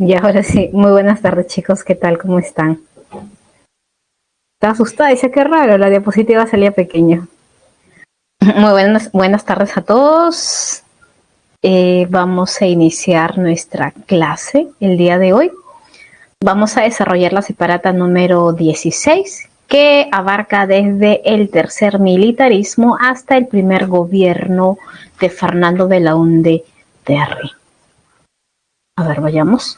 Y ahora sí, muy buenas tardes chicos, ¿qué tal? ¿Cómo están? Estaba asustada, decía qué raro, la diapositiva salía pequeña. Muy buenas tardes a todos. Vamos a iniciar nuestra clase el día de hoy. Vamos a desarrollar la separata número 16, que abarca desde el tercer militarismo hasta el primer gobierno de Fernando Belaúnde Terry. A ver, vayamos.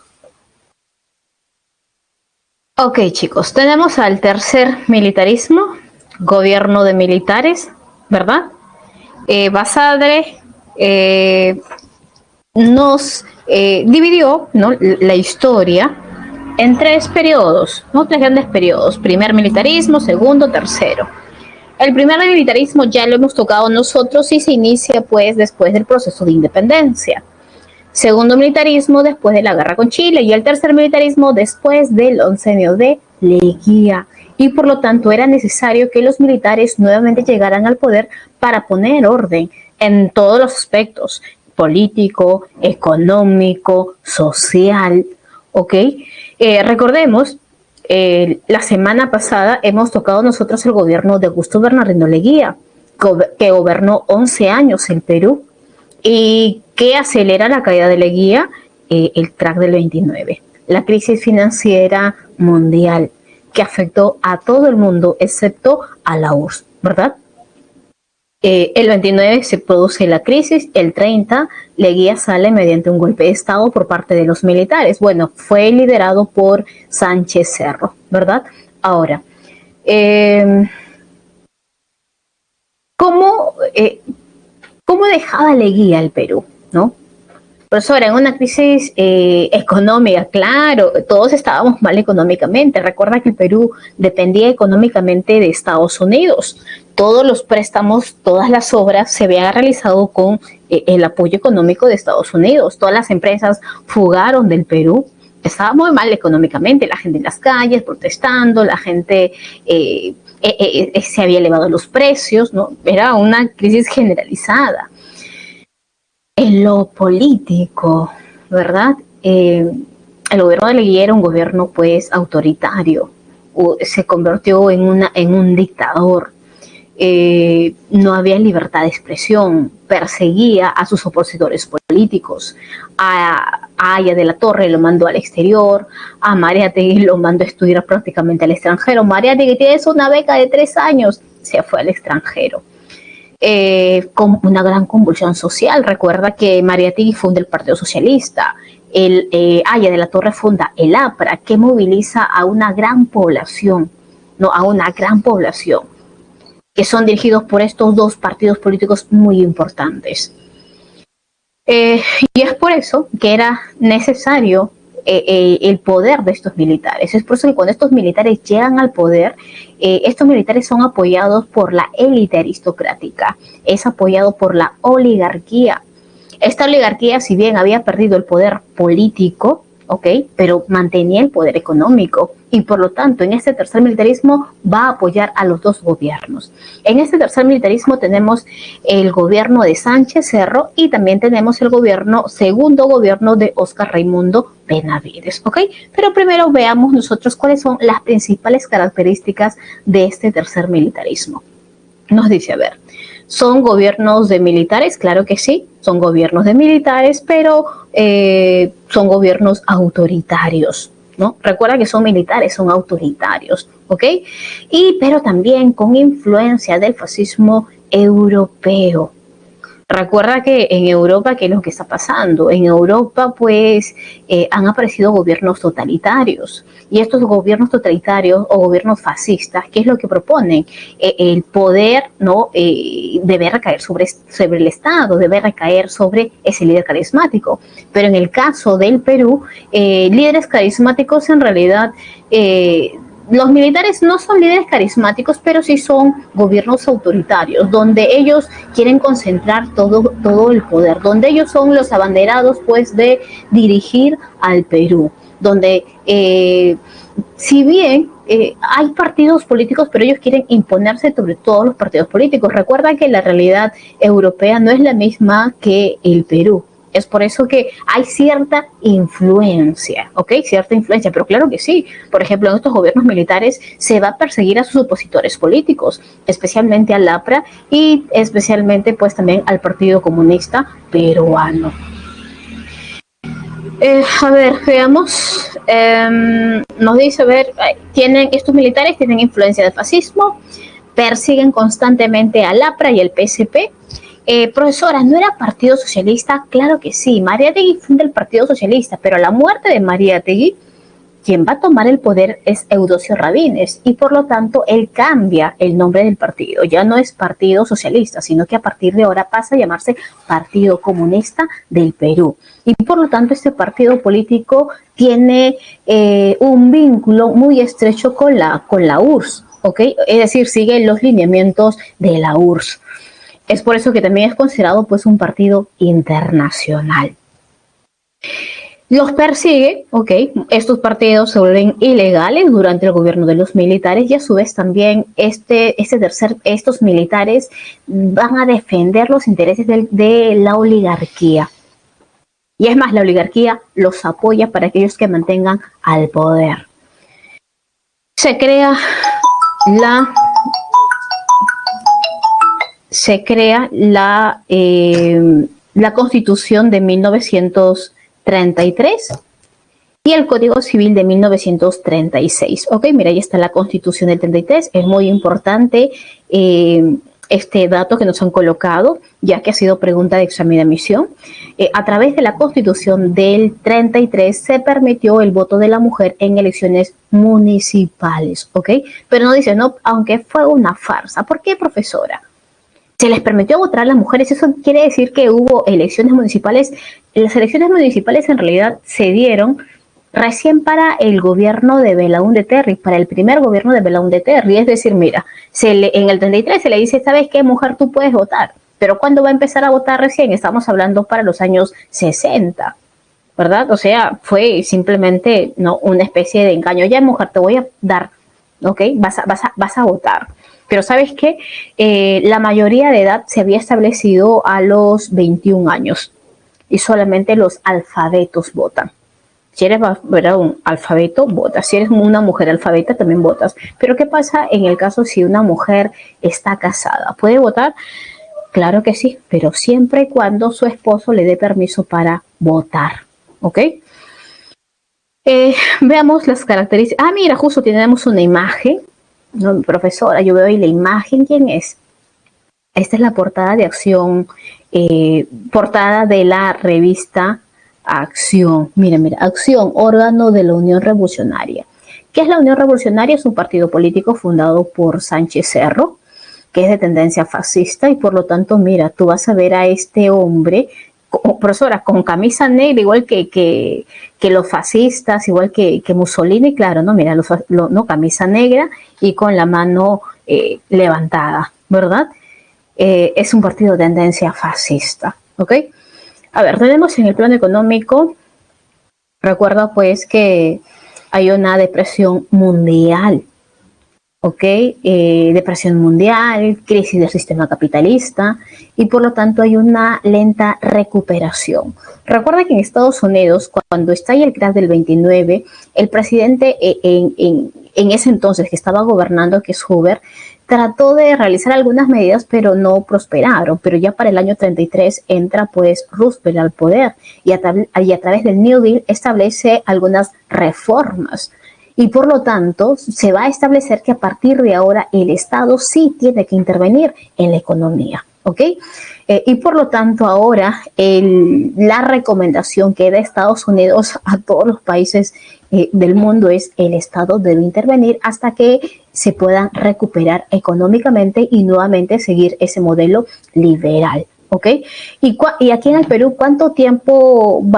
Ok, chicos, tenemos al tercer militarismo, gobierno de militares, ¿verdad? Basadre nos dividió, ¿no?, la historia en tres periodos, ¿no? Tres grandes periodos: primer militarismo, segundo, tercero. El primer militarismo ya lo hemos tocado nosotros y se inicia pues después del proceso de independencia. Segundo militarismo después de la guerra con Chile y el tercer militarismo después del oncenio de Leguía. Y por lo tanto era necesario que los militares nuevamente llegaran al poder para poner orden en todos los aspectos: político, económico, social, ¿ok? Recordemos, la semana pasada hemos tocado nosotros el gobierno de Augusto Bernardino Leguía, que gobernó 11 años el Perú. ¿Y qué acelera la caída de Leguía? El crack del 29, la crisis financiera mundial que afectó a todo el mundo excepto a la URSS, ¿verdad? El 29 se produce la crisis, el 30 Leguía sale mediante un golpe de estado por parte de los militares. Bueno, fue liderado por Sánchez Cerro, ¿verdad? Ahora, ¿cómo dejaba Leguía el Perú, no? Profesora, en una crisis económica, claro, todos estábamos mal económicamente. Recuerda que el Perú dependía económicamente de Estados Unidos. Todos los préstamos, todas las obras se habían realizado con el apoyo económico de Estados Unidos. Todas las empresas fugaron del Perú. Estaba muy mal económicamente, la gente en las calles protestando, la gente se había elevado los precios, ¿no? Era una crisis generalizada. En lo político, ¿verdad? El gobierno de Leguía era un gobierno pues autoritario, se convirtió en un dictador. No había libertad de expresión, perseguía a sus opositores políticos. A Haya de la Torre lo mandó al exterior, a Mariátegui lo mandó a estudiar prácticamente al extranjero. Mariátegui, tienes una beca de 3 años, se fue al extranjero. Con una gran convulsión social. Recuerda que Mariátegui funda el Partido Socialista, Haya de la Torre funda el APRA, que moviliza a una gran población, ¿no? A una gran población, que son dirigidos por estos dos partidos políticos muy importantes. Y es por eso que era necesario el poder de estos militares. Es por eso que cuando estos militares llegan al poder, estos militares son apoyados por la élite aristocrática, es apoyado por la oligarquía. Esta oligarquía, si bien había perdido el poder político, ¿okay?, pero mantenía el poder económico, y por lo tanto en este tercer militarismo va a apoyar a los dos gobiernos. En este tercer militarismo tenemos el gobierno de Sánchez Cerro y también tenemos el segundo gobierno de Óscar Raimundo Benavides, ¿ok? Pero primero veamos nosotros cuáles son las principales características de este tercer militarismo. Nos dice, a ver, ¿son gobiernos de militares? Claro que sí, son gobiernos de militares, pero son gobiernos autoritarios, ¿no? Recuerda que son militares, son autoritarios, ¿ok? Pero también con influencia del fascismo europeo. Recuerda que en Europa, ¿qué es lo que está pasando? En Europa, pues, han aparecido gobiernos totalitarios. Y estos gobiernos totalitarios o gobiernos fascistas, ¿qué es lo que proponen? El poder, ¿no?, debe recaer sobre el Estado, debe recaer sobre ese líder carismático. Pero en el caso del Perú, líderes carismáticos en realidad... los militares no son líderes carismáticos, pero sí son gobiernos autoritarios, donde ellos quieren concentrar todo el poder, donde ellos son los abanderados pues de dirigir al Perú, donde si bien hay partidos políticos, pero ellos quieren imponerse sobre todos los partidos políticos. Recuerda que la realidad europea no es la misma que el Perú. Es por eso que hay cierta influencia, ¿ok? Cierta influencia, pero claro que sí. Por ejemplo, en estos gobiernos militares se va a perseguir a sus opositores políticos, especialmente al APRA y especialmente pues también al Partido Comunista Peruano. A ver, veamos. Nos dice, a ver, estos militares tienen influencia del fascismo, persiguen constantemente al APRA y el PSP. Profesora, ¿no era Partido Socialista? Claro que sí, Mariátegui funda el Partido Socialista, pero a la muerte de Mariátegui, quien va a tomar el poder es Eudosio Rabines y por lo tanto él cambia el nombre del partido. Ya no es Partido Socialista, sino que a partir de ahora pasa a llamarse Partido Comunista del Perú. Y por lo tanto este partido político tiene un vínculo muy estrecho con la URSS, ¿ok? Es decir, sigue los lineamientos de la URSS. Es por eso que también es considerado pues un partido internacional. Los persigue, ok, estos partidos se vuelven ilegales durante el gobierno de los militares y a su vez también estos militares van a defender los intereses de la oligarquía. Y es más, la oligarquía los apoya para aquellos que mantengan al poder. Se crea la Constitución de 1933 y el Código Civil de 1936. Ok, mira, ahí está la Constitución del 33. Es muy importante este dato que nos han colocado, ya que ha sido pregunta de examen de admisión. A través de la Constitución del 33 se permitió el voto de la mujer en elecciones municipales, ¿ok? Pero no dice, no, aunque fue una farsa. ¿Por qué, profesora? Se les permitió votar a las mujeres, eso quiere decir que hubo elecciones municipales. Las elecciones municipales en realidad se dieron recién para el gobierno de Belaúnde Terry, para el primer gobierno de Belaúnde Terry. Es decir, mira, en el 33 se le dice, ¿sabes qué, mujer? Tú puedes votar. Pero ¿cuándo va a empezar a votar recién? Estamos hablando para los años 60, ¿verdad? O sea, fue simplemente no una especie de engaño. Ya, mujer, te voy a dar, ¿ok? Vas a votar. Pero ¿sabes qué? La mayoría de edad se había establecido a los 21 años y solamente los alfabetos votan. Si eres un alfabeto, votas. Si eres una mujer alfabeta, también votas. Pero ¿qué pasa en el caso si una mujer está casada? ¿Puede votar? Claro que sí, pero siempre y cuando su esposo le dé permiso para votar. ¿Ok? Veamos las características. Ah, mira, justo tenemos una imagen. No, profesora, yo veo ahí la imagen. ¿Quién es? Esta es la portada de Acción, portada de la revista Acción. Mira, Acción, órgano de la Unión Revolucionaria. ¿Qué es la Unión Revolucionaria? Es un partido político fundado por Sánchez Cerro, que es de tendencia fascista y por lo tanto, mira, tú vas a ver a este hombre, profesora, con camisa negra, igual que los fascistas, igual que Mussolini, claro, ¿no? Mira, no, camisa negra y con la mano levantada, ¿verdad? Es un partido de tendencia fascista, ¿ok? A ver, tenemos en el plano económico, recuerda pues que hay una depresión mundial, ¿ok? Depresión mundial, crisis del sistema capitalista y por lo tanto hay una lenta recuperación. Recuerda que en Estados Unidos, cuando estalla el crash del 29, el presidente en ese entonces que estaba gobernando, que es Hoover, trató de realizar algunas medidas, pero no prosperaron. Pero ya para el año 33 entra pues Roosevelt al poder y a través del New Deal establece algunas reformas. Y por lo tanto se va a establecer que a partir de ahora el Estado sí tiene que intervenir en la economía, ¿ok? Y por lo tanto ahora la recomendación que da Estados Unidos a todos los países del mundo es el Estado debe intervenir hasta que se puedan recuperar económicamente y nuevamente seguir ese modelo liberal, ¿ok? Y aquí en el Perú, ¿cuánto tiempo el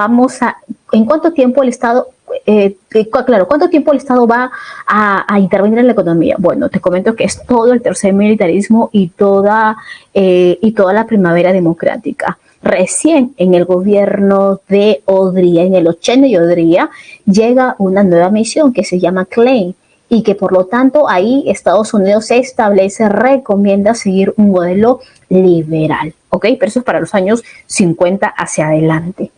Estado ¿cuánto tiempo el Estado va a intervenir en la economía? Bueno, te comento que es todo el tercer militarismo y toda la primavera democrática. Recién en el gobierno de Odría, en el 80 de Odría, llega una nueva misión que se llama CLAIM. y que por lo tanto ahí Estados Unidos se establece, recomienda seguir un modelo liberal, ¿ok? Pero eso es para los años 50 hacia adelante.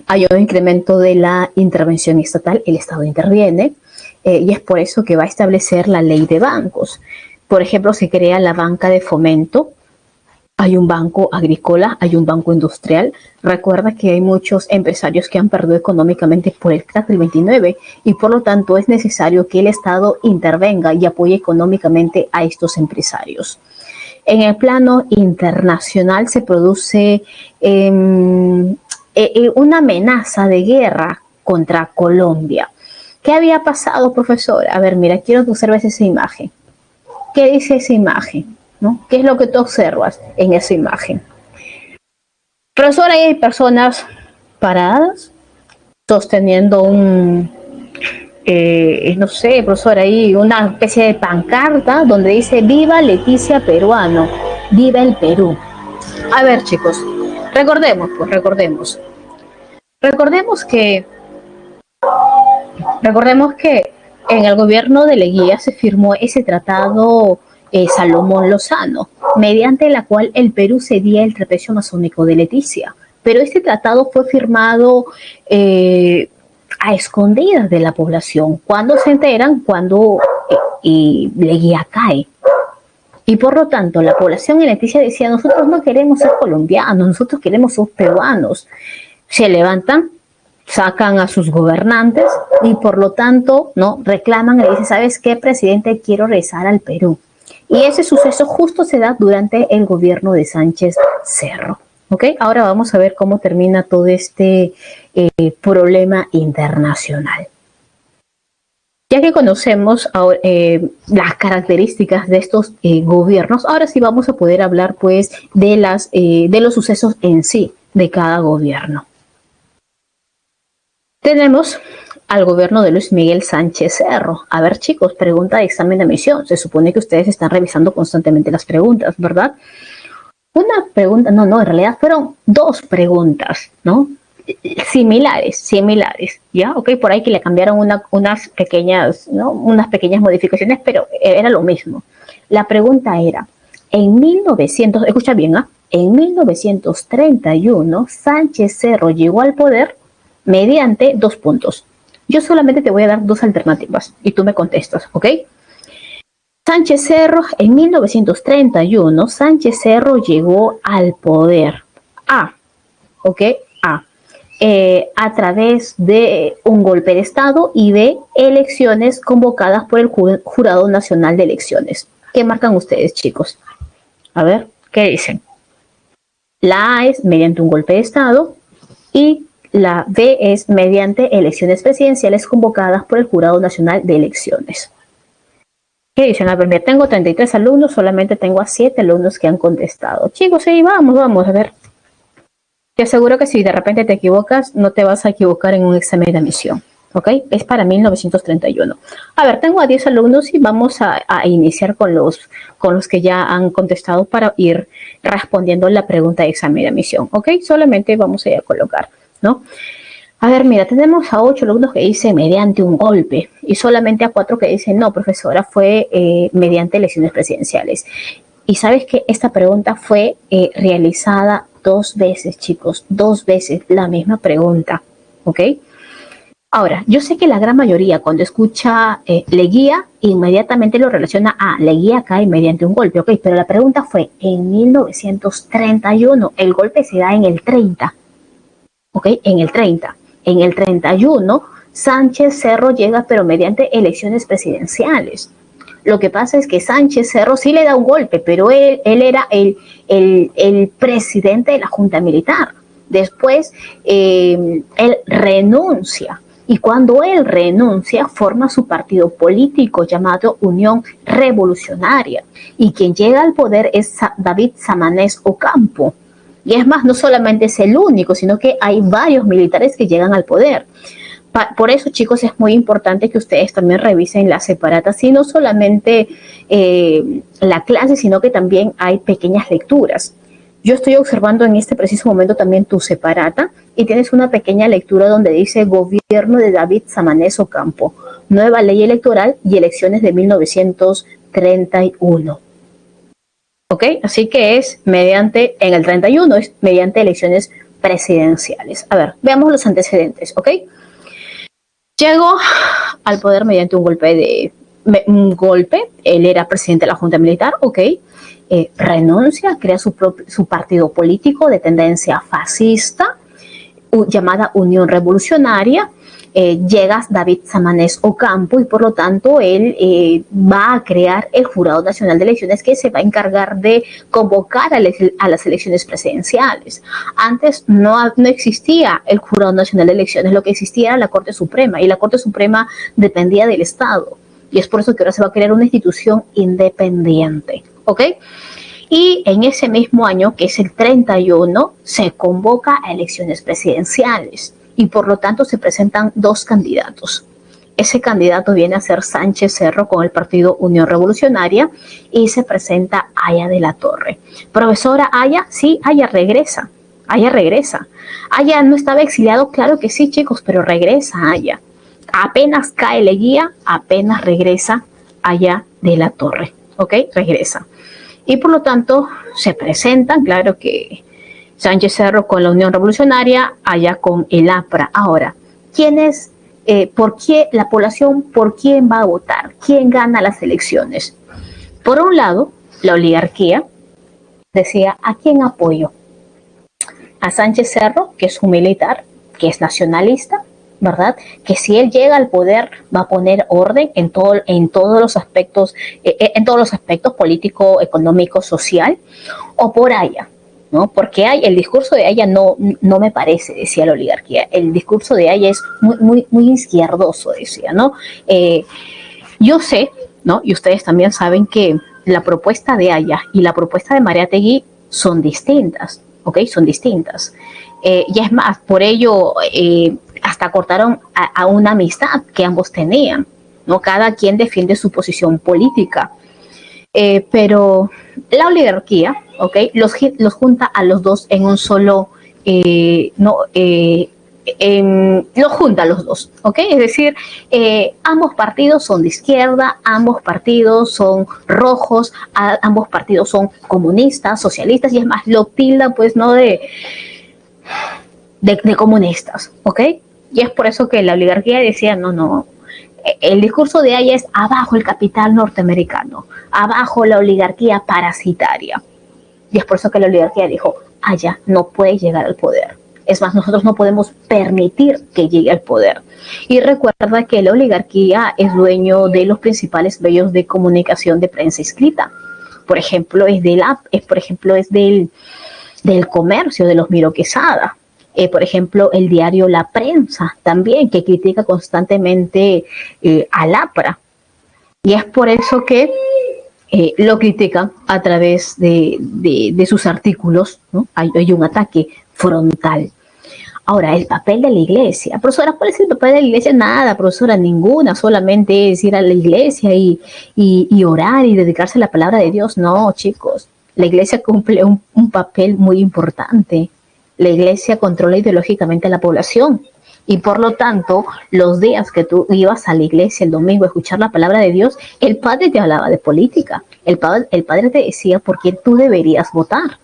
Hay un incremento de la intervención estatal, el Estado interviene, y es por eso que va a establecer la ley de bancos. Por ejemplo, se crea la banca de fomento, hay un banco agrícola, hay un banco industrial. Recuerda que hay muchos empresarios que han perdido económicamente por el crack del 29 y por lo tanto es necesario que el Estado intervenga y apoye económicamente a estos empresarios. En el plano internacional se produce una amenaza de guerra contra Colombia. ¿Qué había pasado, profesora? A ver, mira, quiero que observes esa imagen. ¿Qué dice esa imagen? ¿No? ¿Qué es lo que tú observas en esa imagen? Profesora, ahí hay personas paradas sosteniendo no sé, profesora, ahí una especie de pancarta donde dice "Viva Leticia Peruano, viva el Perú". A ver, chicos, recordemos que en el gobierno de Leguía se firmó ese tratado Salomón Lozano, mediante la cual el Perú cedía el trapecio amazónico de Leticia. Pero este tratado fue firmado a escondidas de la población. ¿Cuándo se enteran? Cuando Leguía cae. Y por lo tanto, la población en Leticia decía: nosotros no queremos ser colombianos, nosotros queremos ser peruanos. Se levantan, sacan a sus gobernantes y por lo tanto no reclaman y le dicen: ¿sabes qué, presidente? Quiero regresar al Perú. Y ese suceso justo se da durante el gobierno de Sánchez Cerro. ¿Ok? Ahora vamos a ver cómo termina todo este problema internacional. Ya que conocemos las características de estos gobiernos, ahora sí vamos a poder hablar pues de los sucesos en sí de cada gobierno. Tenemos al gobierno de Luis Miguel Sánchez Cerro. A ver, chicos, pregunta de examen de admisión. Se supone que ustedes están revisando constantemente las preguntas, ¿verdad? Una pregunta, no, en realidad fueron dos preguntas, ¿no? Similares, ¿ya? Ok, por ahí que le cambiaron unas pequeñas modificaciones, pero era lo mismo. La pregunta era, escucha bien, en 1931 Sánchez Cerro llegó al poder mediante dos puntos. Yo solamente te voy a dar dos alternativas y tú me contestas, ¿ok? Sánchez Cerro, en 1931, Sánchez Cerro llegó al poder. A través de un golpe de Estado y de elecciones convocadas por el Jurado Nacional de Elecciones. ¿Qué marcan ustedes, chicos? A ver, ¿qué dicen? La A es mediante un golpe de Estado y la B es mediante elecciones presidenciales convocadas por el Jurado Nacional de Elecciones. ¿Qué dicen? A ver, mira, tengo 33 alumnos, solamente tengo a 7 alumnos que han contestado. Chicos, sí, vamos, a ver. Te aseguro que si de repente te equivocas, no te vas a equivocar en un examen de admisión, ¿ok? Es para 1931. A ver, tengo a 10 alumnos y vamos a iniciar con los que ya han contestado para ir respondiendo la pregunta de examen de admisión, ¿ok? Solamente vamos a ir a colocar, ¿no? A ver, mira, tenemos a 8 alumnos que dicen mediante un golpe y solamente a 4 que dicen no, profesora, fue mediante elecciones presidenciales. Y sabes que esta pregunta fue realizada 2 veces, chicos, 2 veces la misma pregunta, ¿ok? Ahora, yo sé que la gran mayoría cuando escucha Leguía, inmediatamente lo relaciona a Leguía cae mediante un golpe, ¿ok? Pero la pregunta fue en 1931, el golpe se da en el 30, ¿ok? En el 30. En el 31, Sánchez Cerro llega, pero mediante elecciones presidenciales. Lo que pasa es que Sánchez Cerro sí le da un golpe, pero él era el presidente de la Junta Militar. Después, él renuncia. Y cuando él renuncia, forma su partido político llamado Unión Revolucionaria. Y quien llega al poder es David Samanez Ocampo. Y es más, no solamente es el único, sino que hay varios militares que llegan al poder. Por eso, chicos, es muy importante que ustedes también revisen las separatas, y no solamente la clase, sino que también hay pequeñas lecturas. Yo estoy observando en este preciso momento también tu separata y tienes una pequeña lectura donde dice Gobierno de David Samanez Ocampo, nueva ley electoral y elecciones de 1931. ¿Ok? Así que es mediante, en el 31, es mediante elecciones presidenciales. A ver, veamos los antecedentes, ¿ok? Llegó al poder mediante un golpe, él era presidente de la Junta Militar, ¿ok? Renuncia, crea su partido político de tendencia fascista, llamada Unión Revolucionaria. Llega David Samanez Ocampo y por lo tanto él va a crear el Jurado Nacional de Elecciones que se va a encargar de convocar a las elecciones presidenciales. Antes no existía el Jurado Nacional de Elecciones, lo que existía era la Corte Suprema y la Corte Suprema dependía del Estado y es por eso que ahora se va a crear una institución independiente, ¿ok? Y en ese mismo año, que es el 31, se convoca a elecciones presidenciales y por lo tanto se presentan dos candidatos. Ese candidato viene a ser Sánchez Cerro con el partido Unión Revolucionaria y se presenta Aya de la Torre. Profesora Aya, sí, Aya regresa. Aya no estaba exiliado, claro que sí, chicos, pero regresa Aya. Apenas cae Leguía, apenas regresa Aya de la Torre, ¿ok? Regresa. Y por lo tanto se presentan, claro que Sánchez Cerro con la Unión Revolucionaria, Aya con el APRA. Ahora, ¿por qué la población, por quién va a votar? ¿Quién gana las elecciones? Por un lado, la oligarquía decía, ¿a quién apoyo? A Sánchez Cerro, que es un militar, que es nacionalista, ¿verdad? Que si él llega al poder va a poner orden en todos los aspectos político, económico, social, o por Aya, ¿no? Porque el discurso de Aya no me parece, decía la oligarquía, el discurso de Aya es muy izquierdoso, decía, ¿no? Yo sé, ¿no? Y ustedes también saben que la propuesta de Aya y la propuesta de Mariátegui son distintas, ¿ok? Son distintas. Y es más, por ello hasta cortaron a una amistad que ambos tenían, ¿no? Cada quien defiende su posición política. Pero la oligarquía, ¿ok? Los junta a los dos en un solo, los junta a los dos, ¿ok? Es decir, ambos partidos son de izquierda, ambos partidos son rojos, ambos partidos son comunistas, socialistas, y es más, lo tilda, pues, ¿no? de comunistas, ¿ok? Y es por eso que la oligarquía decía, no, el discurso de Aya es abajo el capital norteamericano, abajo la oligarquía parasitaria. Y es por eso que la oligarquía dijo, Aya no puede llegar al poder. Es más, nosotros no podemos permitir que llegue al poder. Y recuerda que la oligarquía es dueño de los principales medios de comunicación de prensa escrita. Por ejemplo, es del Comercio, de los Miro Quesada. Por ejemplo, el diario La Prensa también, que critica constantemente al APRA. Y es por eso que lo critican a través de sus artículos, ¿no? Hay un ataque frontal. Ahora, el papel de la iglesia. Profesora, ¿cuál es el papel de la iglesia? Nada, profesora, ninguna. Solamente es ir a la iglesia y orar y dedicarse a la palabra de Dios. No, chicos. La iglesia cumple un papel muy importante. La iglesia controla ideológicamente a la población y por lo tanto los días que tú ibas a la iglesia el domingo a escuchar la palabra de Dios, el padre te hablaba de política, el padre te decía por quién tú deberías votar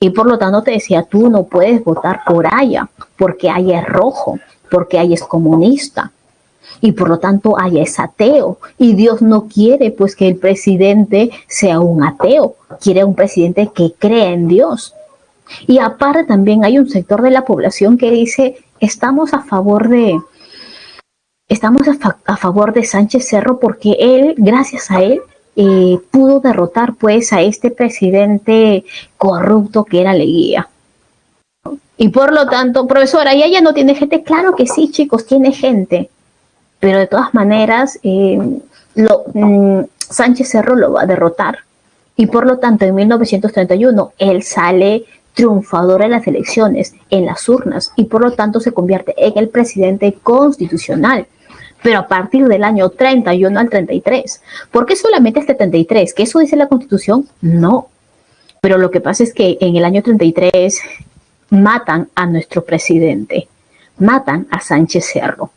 y por lo tanto te decía tú no puedes votar por Aya porque Aya es rojo, porque Aya es comunista y por lo tanto Aya es ateo y Dios no quiere pues que el presidente sea un ateo, quiere un presidente que crea en Dios. Y aparte también hay un sector de la población que dice estamos a favor de Sánchez Cerro porque él, gracias a él, pudo derrotar pues a este presidente corrupto que era Leguía. Y por lo tanto, profesora, ¿y ella no tiene gente? Claro que sí, chicos, tiene gente. Pero de todas maneras, Sánchez Cerro lo va a derrotar. Y por lo tanto, en 1931, él sale triunfador en las elecciones, en las urnas, y por lo tanto se convierte en el presidente constitucional. Pero a partir del año 31 al 33. ¿Por qué solamente este 33? ¿Que eso dice la Constitución? No. Pero lo que pasa es que en el año 33 matan a nuestro presidente, matan a Sánchez Cerro.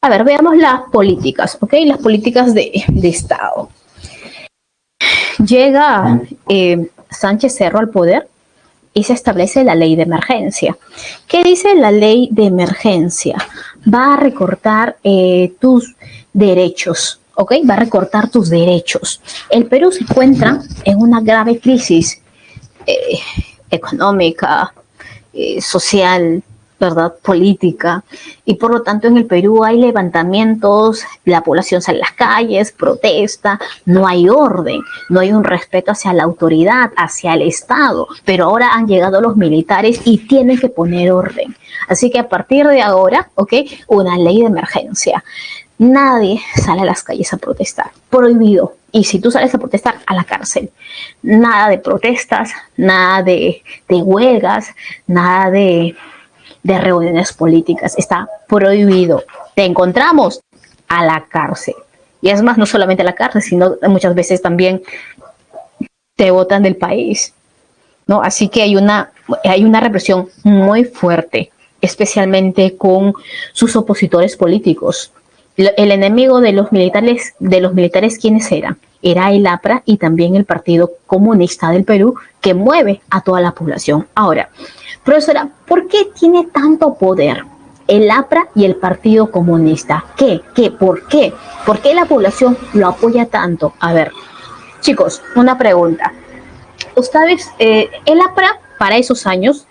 A ver, veamos las políticas, ¿ok? Las políticas de Estado. Llega Sánchez Cerro al poder y se establece la ley de emergencia. ¿Qué dice la ley de emergencia? Va a recortar tus derechos, ¿ok? Va a recortar tus derechos. El Perú se encuentra en una grave crisis económica, social, ¿verdad? Política, y por lo tanto en el Perú hay levantamientos, la población sale a las calles, protesta, no hay orden, no hay un respeto hacia la autoridad, hacia el Estado, pero ahora han llegado los militares y tienen que poner orden. Así que a partir de ahora, ¿ok? Una ley de emergencia. Nadie sale a las calles a protestar, prohibido. Y si tú sales a protestar, a la cárcel. Nada de protestas, nada de huelgas, nada de reuniones políticas, está prohibido. Te encontramos a la cárcel. Y es más, no solamente a la cárcel, sino muchas veces también te botan del país, ¿no? Así que hay una represión muy fuerte, especialmente con sus opositores políticos. El enemigo de los militares, ¿quiénes eran? Era el APRA y también el Partido Comunista del Perú, que mueve a toda la población. Ahora, profesora, ¿por qué tiene tanto poder el APRA y el Partido Comunista? ¿Por qué? ¿Por qué la población lo apoya tanto? A ver, chicos, una pregunta. Ustedes, el APRA para esos años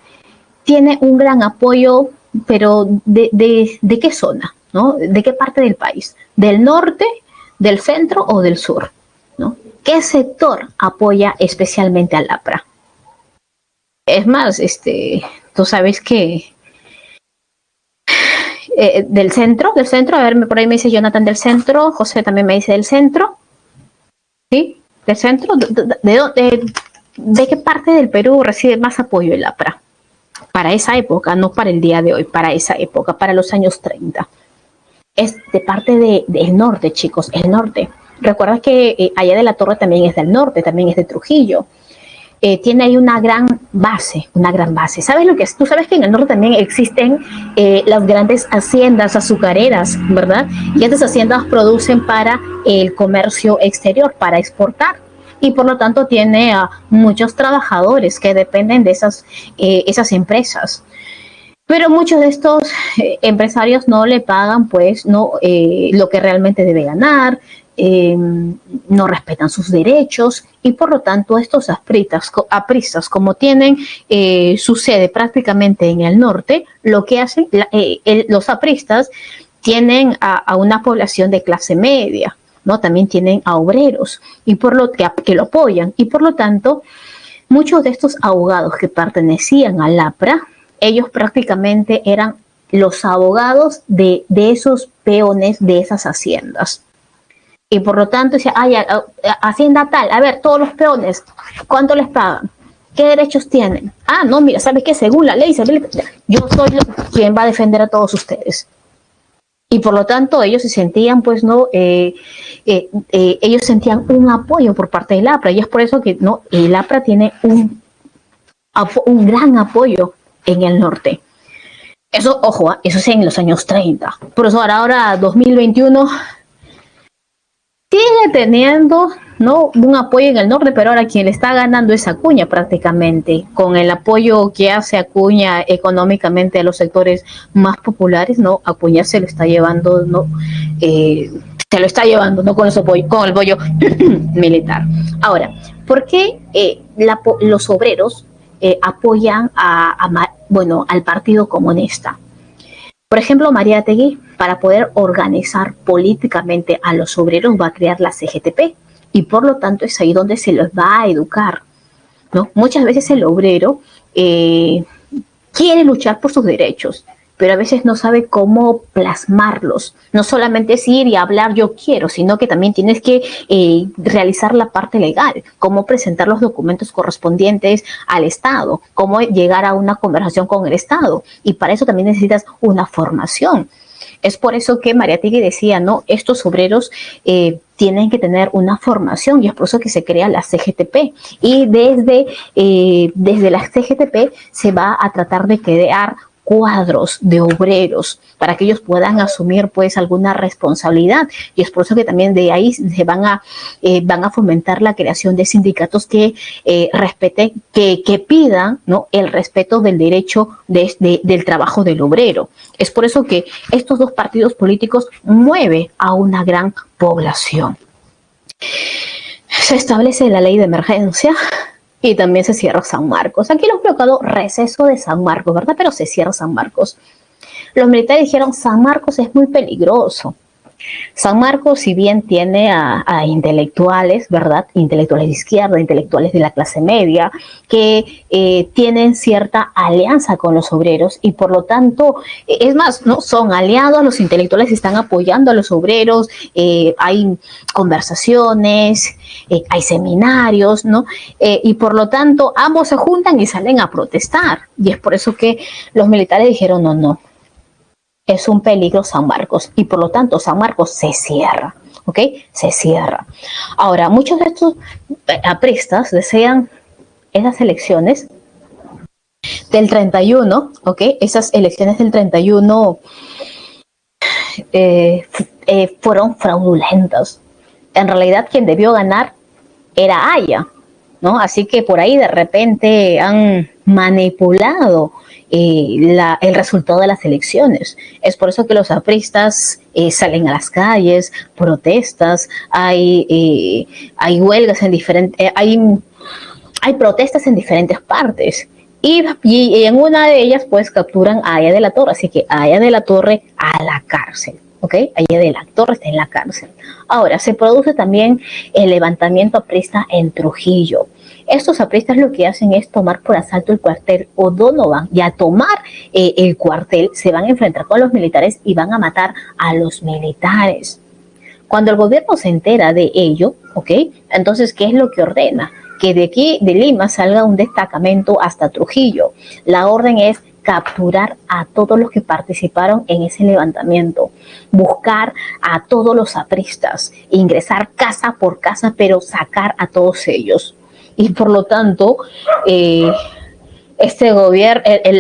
tiene un gran apoyo, pero ¿de qué zona? ¿No? ¿De qué parte del país? ¿Del norte, del centro o del sur? ¿No? ¿Qué sector apoya especialmente al APRA? Es más, tú sabes que del centro, a ver, por ahí me dice Jonathan del centro, José también me dice del centro, ¿sí? Del centro, ¿de qué parte del Perú recibe más apoyo el APRA? Para esa época, no para el día de hoy, para esa época, para los años 30. Es de parte del norte, chicos, el norte. Recuerda que allá de la Torre también es del norte, también es de Trujillo. Tiene ahí una gran base. ¿Sabes lo que es? Tú sabes que en el norte también existen las grandes haciendas azucareras, ¿verdad? Y estas haciendas producen para el comercio exterior, para exportar. Y por lo tanto tiene a muchos trabajadores que dependen de esas empresas. Pero muchos de estos empresarios no le pagan, pues, no lo que realmente debe ganar, no respetan sus derechos y por lo tanto estos apristas, como tienen su sede prácticamente en el norte, lo que hacen, los apristas tienen a una población de clase media, ¿no? También tienen a obreros y que lo apoyan y por lo tanto muchos de estos abogados que pertenecían al APRA, ellos prácticamente eran los abogados de esos peones de esas haciendas. Y por lo tanto decía, hacienda tal, a ver, todos los peones, ¿cuánto les pagan? ¿Qué derechos tienen? No, mira, ¿sabes qué? Según la ley, yo soy quien va a defender a todos ustedes. Y por lo tanto ellos se sentían, pues, no, ellos sentían un apoyo por parte del APRA. Y es por eso que no, el APRA tiene un gran apoyo en el norte. Eso, ojo, eso es en los años 30. Por eso ahora 2021 sigue teniendo, ¿no?, un apoyo en el norte, pero ahora quien le está ganando es Acuña prácticamente, con el apoyo que hace Acuña económicamente a los sectores más populares, ¿no? Acuña se lo está llevando, ¿no? ¿No? Con el apoyo militar. Ahora, ¿por qué los obreros apoyan al Partido Comunista? Por ejemplo, Mariátegui, para poder organizar políticamente a los obreros, va a crear la CGTP y por lo tanto es ahí donde se los va a educar, ¿no? Muchas veces el obrero quiere luchar por sus derechos, pero a veces no sabe cómo plasmarlos. No solamente es ir y hablar yo quiero, sino que también tienes que realizar la parte legal, cómo presentar los documentos correspondientes al Estado, cómo llegar a una conversación con el Estado. Y para eso también necesitas una formación. Es por eso que Mariátegui decía, no, estos obreros tienen que tener una formación y es por eso que se crea la CGTP. Y desde la CGTP se va a tratar de crear cuadros de obreros para que ellos puedan asumir pues alguna responsabilidad, y es por eso que también de ahí se van a fomentar la creación de sindicatos que respeten, que pidan, ¿no?, el respeto del derecho del trabajo del obrero. Es por eso que estos dos partidos políticos mueven a una gran población. Se establece la ley de emergencia y también se cierra San Marcos. Aquí lo he colocado receso de San Marcos, ¿verdad? Pero se cierra San Marcos. Los militares dijeron, San Marcos es muy peligroso. San Marcos, si bien tiene a intelectuales, ¿verdad? Intelectuales de izquierda, intelectuales de la clase media, que tienen cierta alianza con los obreros y por lo tanto, es más, ¿no?, son aliados, los intelectuales están apoyando a los obreros, hay conversaciones, hay seminarios, ¿no? Y por lo tanto, ambos se juntan y salen a protestar. Y es por eso que los militares dijeron, no, es un peligro San Marcos y por lo tanto San Marcos se cierra, ¿ok? Se cierra. Ahora, muchos de estos apristas desean esas elecciones del 31, ¿ok? Esas elecciones del 31 fueron fraudulentas. En realidad quien debió ganar era Haya, ¿no? Así que por ahí de repente han manipulado el resultado de las elecciones. Es por eso que los apristas salen a las calles, protestas, hay huelgas en diferentes, hay protestas en diferentes partes. Y en una de ellas pues capturan a Haya de la Torre, así que Haya de la Torre a la cárcel. ¿Ok? Haya de la Torre está en la cárcel. Ahora, se produce también el levantamiento aprista en Trujillo. Estos apristas lo que hacen es tomar por asalto el cuartel O'Donovan y a tomar el cuartel se van a enfrentar con los militares y van a matar a los militares. Cuando el gobierno se entera de ello, ¿ok? Entonces, ¿qué es lo que ordena? Que de aquí, de Lima, salga un destacamento hasta Trujillo. La orden es capturar a todos los que participaron en ese levantamiento, buscar a todos los apristas, ingresar casa por casa, pero sacar a todos ellos. Y por lo tanto, la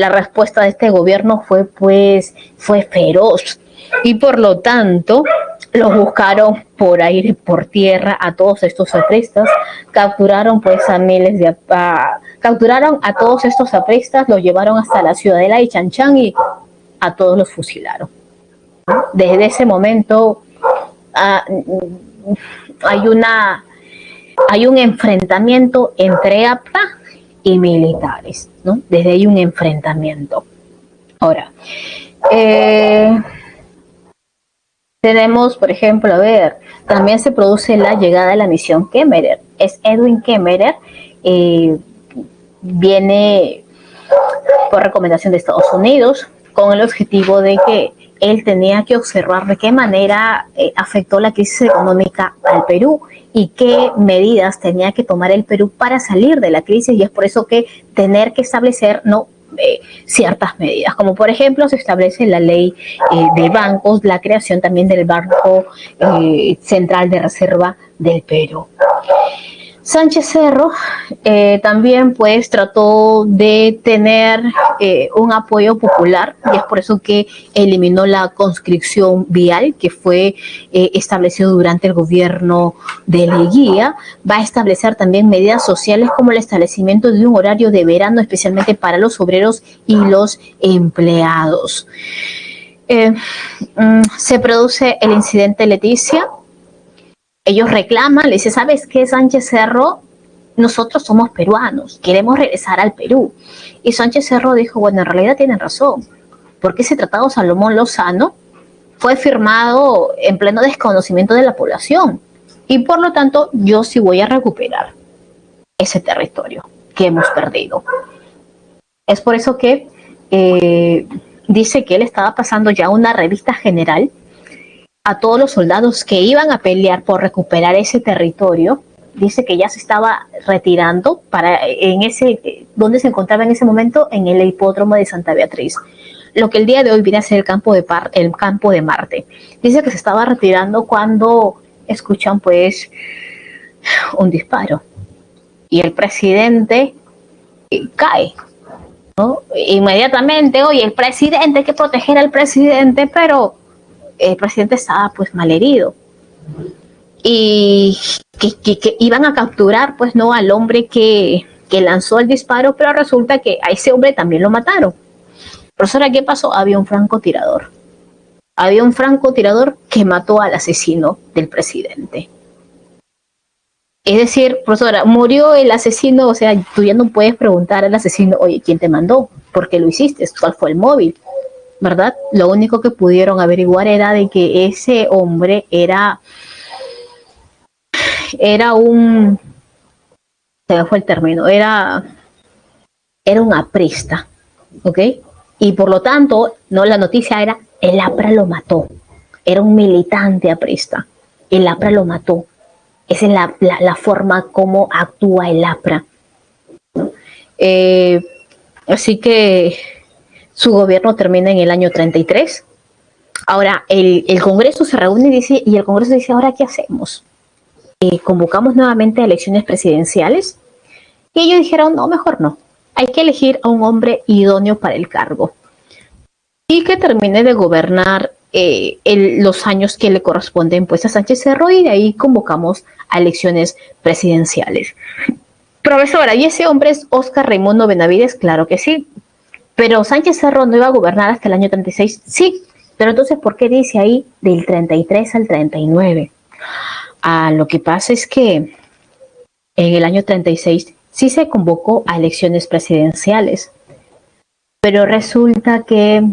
respuesta de este gobierno fue feroz. Y por lo tanto, los buscaron por aire y por tierra a todos estos apristas, capturaron pues a miles de capturaron a todos estos apristas, los llevaron hasta la ciudadela de Chanchán y a todos los fusilaron. Desde ese momento hay un enfrentamiento entre APRA y militares, ¿no? Desde ahí un enfrentamiento. Ahora, tenemos, por ejemplo, también se produce la llegada de la misión Kemmerer. Es Edwin Kemmerer, viene por recomendación de Estados Unidos con el objetivo de que él tenía que observar de qué manera afectó la crisis económica al Perú y qué medidas tenía que tomar el Perú para salir de la crisis, y es por eso que tener que establecer ciertas medidas, como por ejemplo se establece la ley de bancos, la creación también del Banco Central de Reserva del Perú. Sánchez Cerro también pues trató de tener un apoyo popular, y es por eso que eliminó la conscripción vial que fue establecido durante el gobierno de Leguía. Va a establecer también medidas sociales como el establecimiento de un horario de verano especialmente para los obreros y los empleados. Se produce el incidente Leticia. Ellos reclaman, le dicen, ¿sabes qué, Sánchez Cerro? Nosotros somos peruanos, queremos regresar al Perú. Y Sánchez Cerro dijo, bueno, en realidad tienen razón, porque ese tratado Salomón Lozano fue firmado en pleno desconocimiento de la población. Y por lo tanto, yo sí voy a recuperar ese territorio que hemos perdido. Es por eso que dice que él estaba pasando ya una revista general a todos los soldados que iban a pelear por recuperar ese territorio. Dice que ya se estaba retirando donde se encontraba en ese momento, en el hipódromo de Santa Beatriz. lo que el día de hoy viene a ser el campo de Marte. Dice que se estaba retirando cuando escuchan pues un disparo y el presidente cae, ¿no? Inmediatamente, oye, el presidente, hay que proteger al presidente, pero el presidente estaba pues malherido y que iban a capturar pues no al hombre que lanzó el disparo, pero resulta que a ese hombre también lo mataron. Profesora, ¿qué pasó? Había un francotirador. Había un francotirador que mató al asesino del presidente. Es decir, profesora, murió el asesino, o sea, tú ya no puedes preguntar al asesino, oye, ¿quién te mandó? ¿Por qué lo hiciste? ¿Cuál fue el móvil? ¿Verdad? Lo único que pudieron averiguar era de que ese hombre era un, se me fue el término, era un aprista, ¿ok? Y por lo tanto, no, la noticia era, el APRA lo mató. Era un militante aprista. El APRA lo mató. Esa es la forma como actúa el APRA. Así que su gobierno termina en el año 33. Ahora, el Congreso se reúne y el Congreso dice, ¿ahora qué hacemos? Convocamos nuevamente a elecciones presidenciales. Y ellos dijeron, no, mejor no. Hay que elegir a un hombre idóneo para el cargo y que termine de gobernar los años que le corresponden pues a Sánchez Cerro, y de ahí convocamos a elecciones presidenciales. Profesora, ¿y ese hombre es Óscar Raimundo Benavides? Claro que sí. Pero Sánchez Cerro no iba a gobernar hasta el año 36. Sí, pero entonces, ¿por qué dice ahí del 33 al 39? Lo que pasa es que en el año 36 sí se convocó a elecciones presidenciales, pero resulta que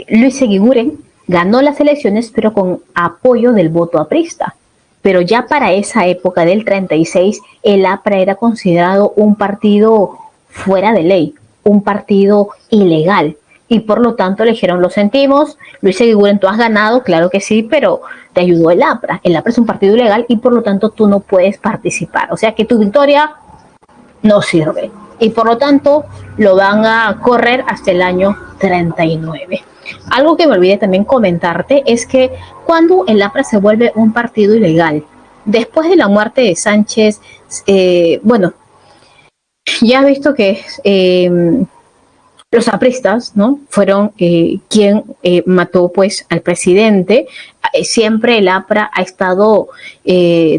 Luis Eguiguren ganó las elecciones, pero con apoyo del voto aprista. Pero ya para esa época del 36, el APRA era considerado un partido fuera de ley, un partido ilegal. Y por lo tanto le dijeron, lo sentimos, Luis Eguiguren, tú has ganado, claro que sí, pero te ayudó el APRA. El APRA es un partido ilegal y por lo tanto tú no puedes participar. O sea que tu victoria no sirve. Y por lo tanto lo van a correr hasta el año 39. Algo que me olvidé también comentarte es que cuando el APRA se vuelve un partido ilegal, después de la muerte de Sánchez, bueno, ya has visto que los apristas, ¿no? Fueron quien mató pues al presidente. Siempre el APRA ha estado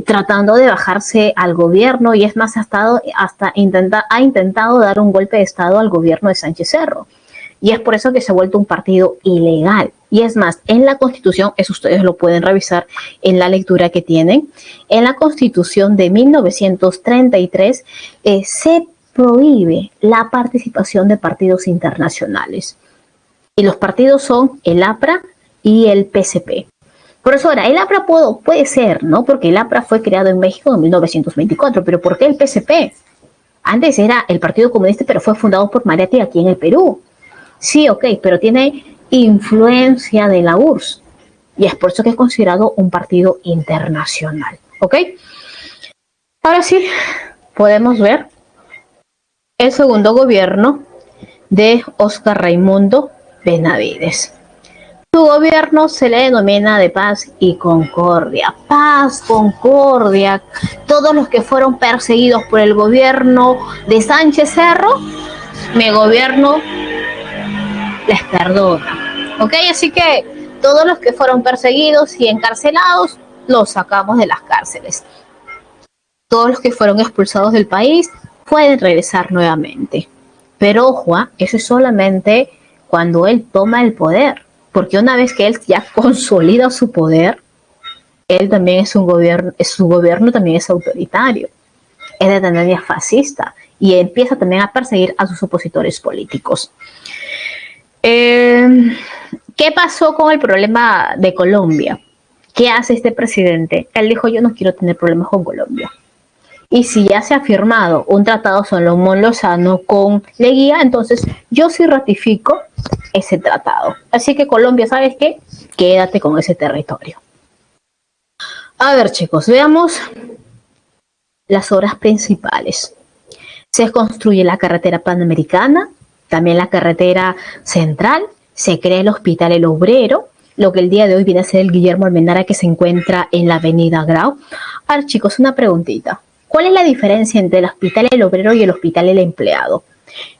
tratando de bajarse al gobierno, y es más, ha intentado dar un golpe de estado al gobierno de Sánchez Cerro. Y es por eso que se ha vuelto un partido ilegal. Y es más, en la Constitución, eso ustedes lo pueden revisar en la lectura que tienen, en la Constitución de 1933 se prohíbe la participación de partidos internacionales. Y los partidos son el APRA y el PSP. Profesora, el APRA puede ser, ¿no? Porque el APRA fue creado en México en 1924, pero ¿por qué el PSP? Antes era el Partido Comunista, pero fue fundado por Mariátegui aquí en el Perú. Sí, ok, pero tiene influencia de la URSS, y es por eso que es considerado un partido internacional, ¿ok? Ahora sí, podemos ver el segundo gobierno de Óscar Raimundo Benavides. Su gobierno se le denomina de paz y concordia. Paz, concordia. Todos los que fueron perseguidos por el gobierno de Sánchez Cerro, mi gobierno les perdona. ¿Ok? Así que todos los que fueron perseguidos y encarcelados, los sacamos de las cárceles. Todos los que fueron expulsados del país pueden regresar nuevamente. Pero ojo, eso es solamente cuando él toma el poder, porque una vez que él ya consolida su poder, él también es un gobierno, su gobierno también es autoritario, es de tendencia fascista, y empieza también a perseguir a sus opositores políticos. ¿Qué pasó con el problema de Colombia? ¿Qué hace este presidente? Él dijo, yo no quiero tener problemas con Colombia. Y si ya se ha firmado un tratado Salomón Lozano con Leguía, entonces yo sí ratifico ese tratado. Así que Colombia, ¿sabes qué? Quédate con ese territorio. A ver, chicos, veamos las obras principales. Se construye la carretera panamericana, también la carretera central, se crea el Hospital El Obrero, lo que el día de hoy viene a ser el Guillermo Almenara, que se encuentra en la avenida Grau. Ahora, chicos, una preguntita. ¿Cuál es la diferencia entre el Hospital El Obrero y el Hospital El Empleado?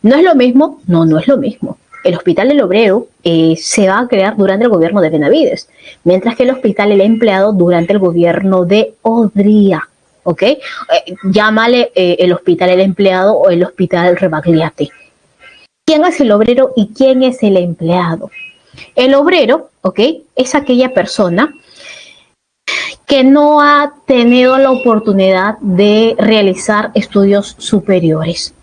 ¿No es lo mismo? No, no es lo mismo. El Hospital El Obrero se va a crear durante el gobierno de Benavides, mientras que el Hospital El Empleado durante el gobierno de Odría. ¿Ok? Llámale el Hospital El Empleado o el Hospital Rebagliati. ¿Quién es el obrero y quién es el empleado? El obrero, ¿ok?, es aquella persona que no ha tenido la oportunidad de realizar estudios superiores.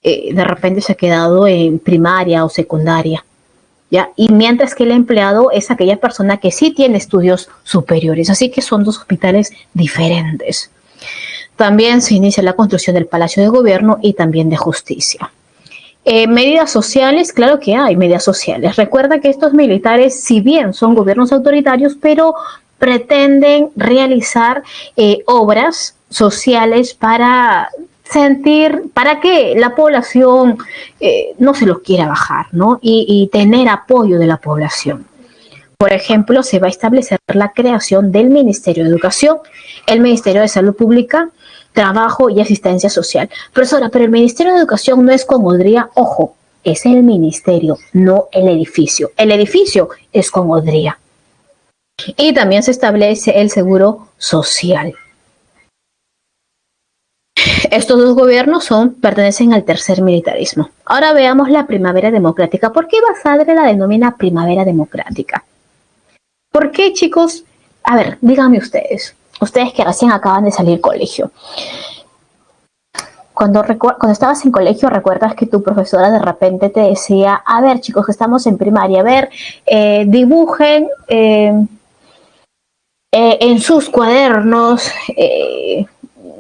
De repente se ha quedado en primaria o secundaria, ¿ya? Y mientras que el empleado es aquella persona que sí tiene estudios superiores. Así que son dos hospitales diferentes. También se inicia la construcción del Palacio de Gobierno y también de Justicia. Medidas sociales, claro que hay medidas sociales. Recuerda que estos militares, si bien son gobiernos autoritarios, pero pretenden realizar obras sociales para que la población no se los quiera bajar, ¿no? Y tener apoyo de la población. Por ejemplo, se va a establecer la creación del Ministerio de Educación, el Ministerio de Salud Pública, Trabajo y Asistencia Social. Profesora, pero el Ministerio de Educación no es con Odría. Ojo, es el ministerio, no el edificio. El edificio es con Odría. Y también se establece el seguro social. Estos dos gobiernos pertenecen al tercer militarismo. Ahora veamos la primavera democrática. ¿Por qué Basadre la denomina primavera democrática? ¿Por qué, chicos? A ver, díganme ustedes que recién acaban de salir del colegio. Cuando estabas en colegio, ¿recuerdas que tu profesora de repente te decía, a ver, chicos, que estamos en primaria, a ver, dibujen en sus cuadernos,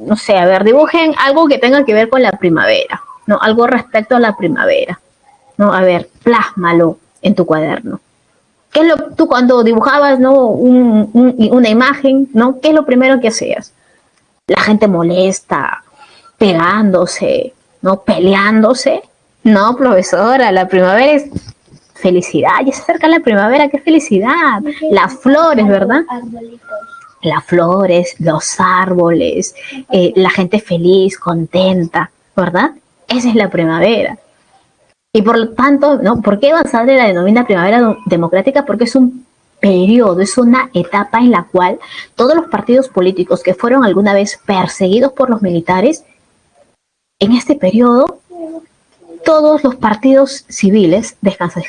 no sé, a ver, dibujen algo que tenga que ver con la primavera, ¿no? Algo respecto a la primavera, ¿no? A ver, plásmalo en tu cuaderno. ¿Qué es tú cuando dibujabas, ¿no?, una imagen, ¿no? ¿Qué es lo primero que hacías? La gente molesta, pegándose, ¿no?, peleándose. No, profesora, la primavera es felicidad. Ya se acerca la primavera, qué felicidad. Las flores, ¿verdad? Las flores, los árboles, la gente feliz, contenta, ¿verdad? Esa es la primavera. Y por lo tanto, ¿no?, ¿por qué Basadre la denomina primavera democrática? Porque es un periodo, es una etapa en la cual todos los partidos políticos que fueron alguna vez perseguidos por los militares, en este periodo, todos los partidos civiles, descansa,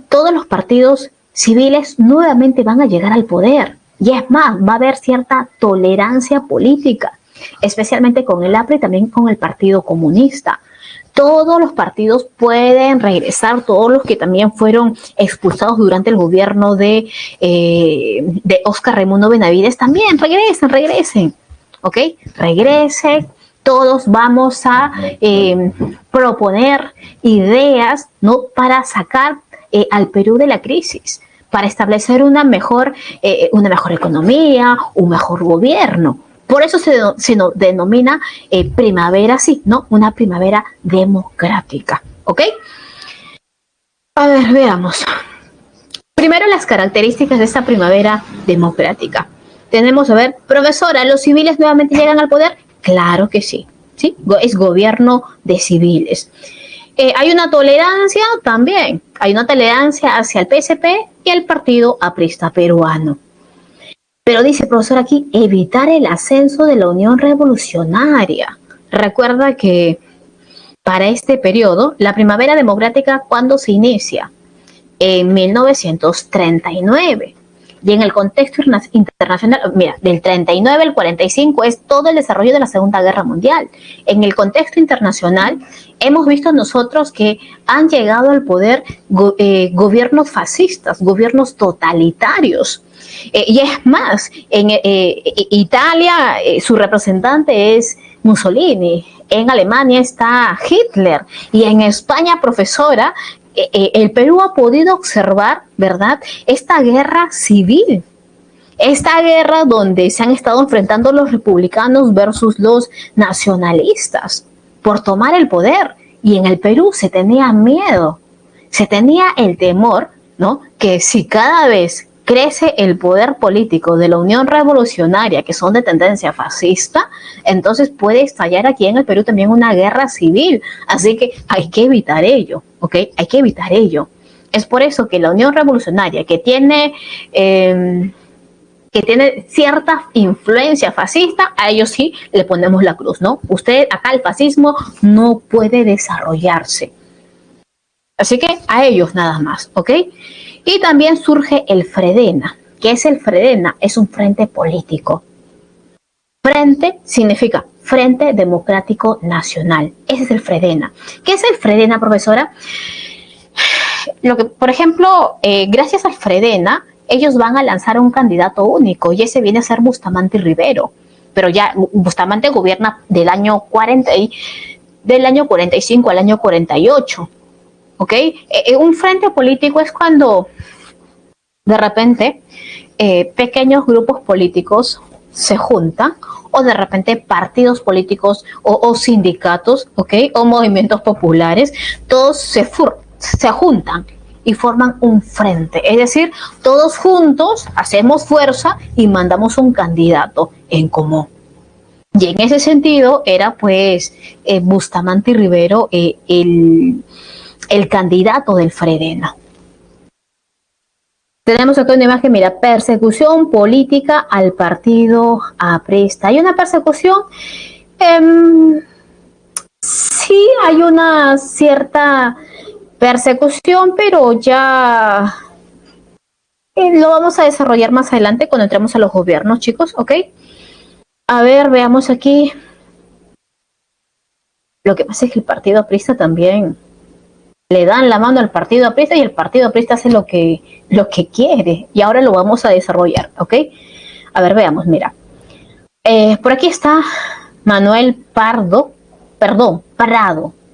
todos los partidos civiles nuevamente van a llegar al poder. Y es más, va a haber cierta tolerancia política, especialmente con el APRA y también con el Partido Comunista. Todos los partidos pueden regresar, todos los que también fueron expulsados durante el gobierno de Óscar Raimundo Benavides también regresen, ¿ok? Regresen, todos vamos a proponer ideas, ¿no?, para sacar al Perú de la crisis, para establecer una mejor economía, un mejor gobierno. Por eso se denomina primavera, sí, ¿no? Una primavera democrática, ¿ok? A ver, veamos. Primero, las características de esta primavera democrática. Tenemos, a ver, profesora, ¿los civiles nuevamente llegan al poder? Claro que sí, ¿sí? Es gobierno de civiles. Hay una tolerancia también, hay una tolerancia hacia el PSP y el Partido Aprista Peruano. Pero dice, profesor, aquí, evitar el ascenso de la Unión Revolucionaria. Recuerda que para este periodo, la primavera democrática, ¿cuándo se inicia? En 1939. Y en el contexto internacional, mira, del 39 al 45 es todo el desarrollo de la Segunda Guerra Mundial. En el contexto internacional hemos visto nosotros que han llegado al poder gobiernos fascistas, gobiernos totalitarios. Y es más, en Italia su representante es Mussolini, en Alemania está Hitler y en España, profesora, el Perú ha podido observar, ¿verdad?, esta guerra civil Esta guerra donde se han estado enfrentando los republicanos versus los nacionalistas por tomar el poder. Y en el Perú se tenía miedo, se tenía el temor, ¿no? Que si cada vez crece el poder político de la Unión Revolucionaria, que son de tendencia fascista, entonces puede estallar aquí en el Perú también una guerra civil. Así que hay que evitar ello, ¿ok? Hay que evitar ello. Es por eso que la Unión Revolucionaria, que tiene cierta influencia fascista, a ellos sí le ponemos la cruz, ¿no? Usted, acá el fascismo no puede desarrollarse. Así que a ellos nada más, ¿ok? Y también surge el Fredena. ¿Qué es el Fredena? Es un frente político. Frente significa Frente Democrático Nacional. Ese es el Fredena. ¿Qué es el Fredena, profesora? Por ejemplo, gracias al Fredena, ellos van a lanzar un candidato único y ese viene a ser Bustamante Rivero. Pero ya Bustamante gobierna del año 45 al año 48. ¿Ok? Un frente político es cuando de repente pequeños grupos políticos se juntan, o de repente partidos políticos o sindicatos, ¿ok? O movimientos populares, todos se juntan y forman un frente. Es decir, todos juntos hacemos fuerza y mandamos un candidato en común. Y en ese sentido era pues Bustamante Rivero el candidato del Fredena. Tenemos acá una imagen, mira, persecución política al partido aprista. ¿Hay una persecución? Sí, hay una cierta persecución, pero ya lo vamos a desarrollar más adelante cuando entremos a los gobiernos, chicos, ¿ok? A ver, veamos aquí. Lo que pasa es que el partido aprista también le dan la mano al partido aprista y el partido aprista hace lo que quiere. Y ahora lo vamos a desarrollar, ¿ok? A ver, veamos, mira. Por aquí está Manuel Prado.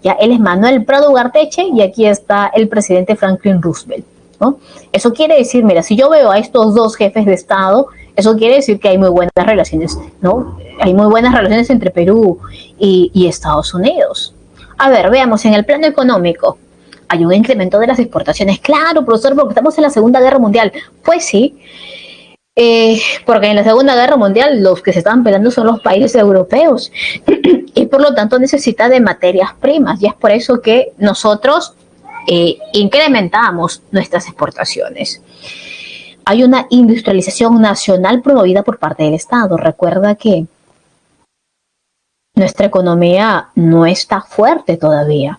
Ya, él es Manuel Prado Ugarteche y aquí está el presidente Franklin Roosevelt, ¿no? Eso quiere decir, mira, si yo veo a estos dos jefes de Estado, eso quiere decir que hay muy buenas relaciones, ¿no? Hay muy buenas relaciones entre Perú y Estados Unidos. A ver, veamos, en el plano económico, hay un incremento de las exportaciones. Claro, profesor, porque estamos en la Segunda Guerra Mundial. Pues sí, porque en la Segunda Guerra Mundial los que se estaban peleando son los países europeos y por lo tanto necesita de materias primas y es por eso que nosotros incrementamos nuestras exportaciones. Hay una industrialización nacional promovida por parte del Estado. Recuerda que nuestra economía no está fuerte todavía.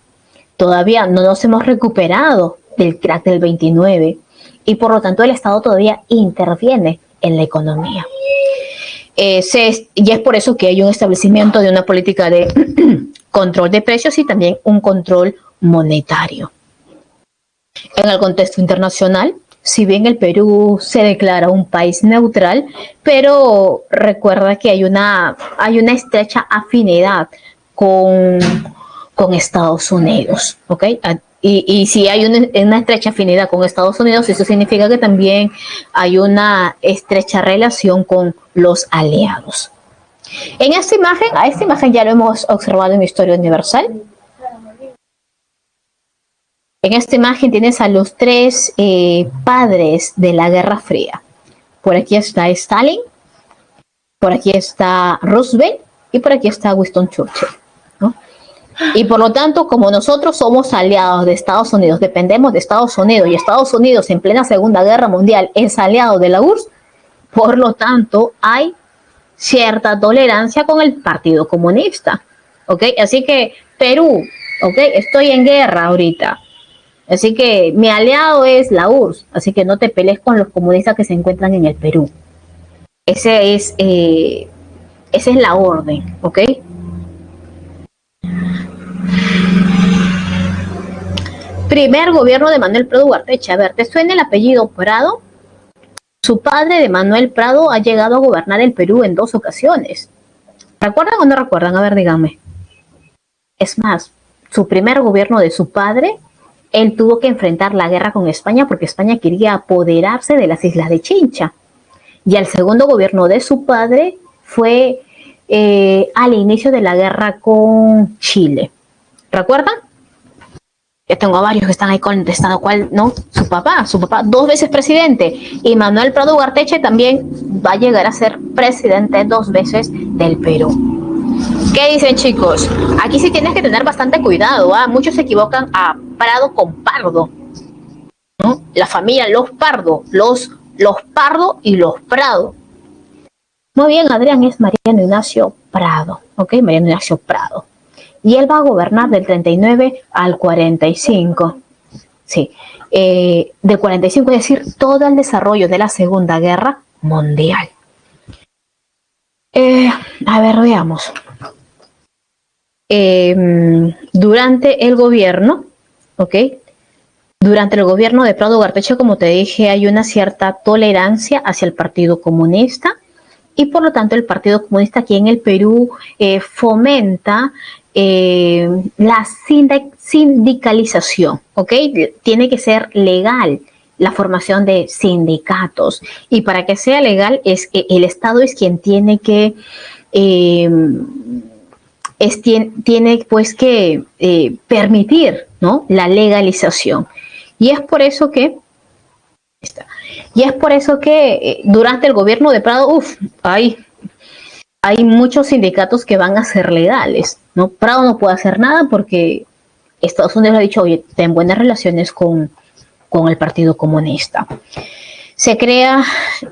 Todavía no nos hemos recuperado del crack del 29 y por lo tanto el Estado todavía interviene en la economía. Y es por eso que hay un establecimiento de una política de control de precios y también un control monetario. En el contexto internacional, si bien el Perú se declara un país neutral, pero recuerda que hay una estrecha afinidad con Estados Unidos, ¿ok? Y si hay una estrecha afinidad con Estados Unidos, eso significa que también hay una estrecha relación con los aliados. A esta imagen ya lo hemos observado en Historia Universal. En esta imagen tienes a los tres padres de la Guerra Fría. Por aquí está Stalin, por aquí está Roosevelt y por aquí está Winston Churchill, ¿no? Y por lo tanto, como nosotros somos aliados de Estados Unidos, dependemos de Estados Unidos y Estados Unidos en plena Segunda Guerra Mundial es aliado de la URSS, por lo tanto hay cierta tolerancia con el Partido Comunista, ¿ok? Así que Perú, ¿ok? Estoy en guerra ahorita. Así que mi aliado es la URSS, así que no te pelees con los comunistas que se encuentran en el Perú. Esa es la orden, ¿ok? Primer gobierno de Manuel Prado Ugarteche. A ver, ¿te suena el apellido Prado? Su padre de Manuel Prado ha llegado a gobernar el Perú en 2 ocasiones. ¿Recuerdan o no recuerdan? A ver, díganme. Es más, su primer gobierno de su padre, él tuvo que enfrentar la guerra con España porque España quería apoderarse de las islas de Chincha. Y el segundo gobierno de su padre fue al inicio de la guerra con Chile. ¿Recuerdan? Yo tengo varios que están ahí contestando cuál, ¿no? Su papá 2 veces presidente. Y Manuel Prado Ugarteche también va a llegar a ser presidente 2 veces del Perú. ¿Qué dicen, chicos? Aquí sí tienes que tener bastante cuidado, ¿ah? Muchos se equivocan a Prado con Pardo, ¿no? La familia Los Pardo, los Pardo y los Prado. Muy bien, Adrián es Mariano Ignacio Prado, ¿ok? Mariano Ignacio Prado. Y él va a gobernar del 39 al 45. Sí, del 45, es decir, todo el desarrollo de la Segunda Guerra Mundial. A ver, veamos. Durante el gobierno, ¿ok? Durante el gobierno de Prado Ugarteche, como te dije, hay una cierta tolerancia hacia el Partido Comunista y por lo tanto el Partido Comunista aquí en el Perú fomenta la sindicalización, ¿ok? Tiene que ser legal la formación de sindicatos y para que sea legal es el Estado es quien tiene que tiene pues que permitir, ¿no? La legalización. Y es por eso que durante el gobierno de Prado, hay muchos sindicatos que van a ser legales, ¿no? Prado no puede hacer nada porque Estados Unidos ha dicho, oye, ten buenas relaciones con el Partido Comunista. Se crea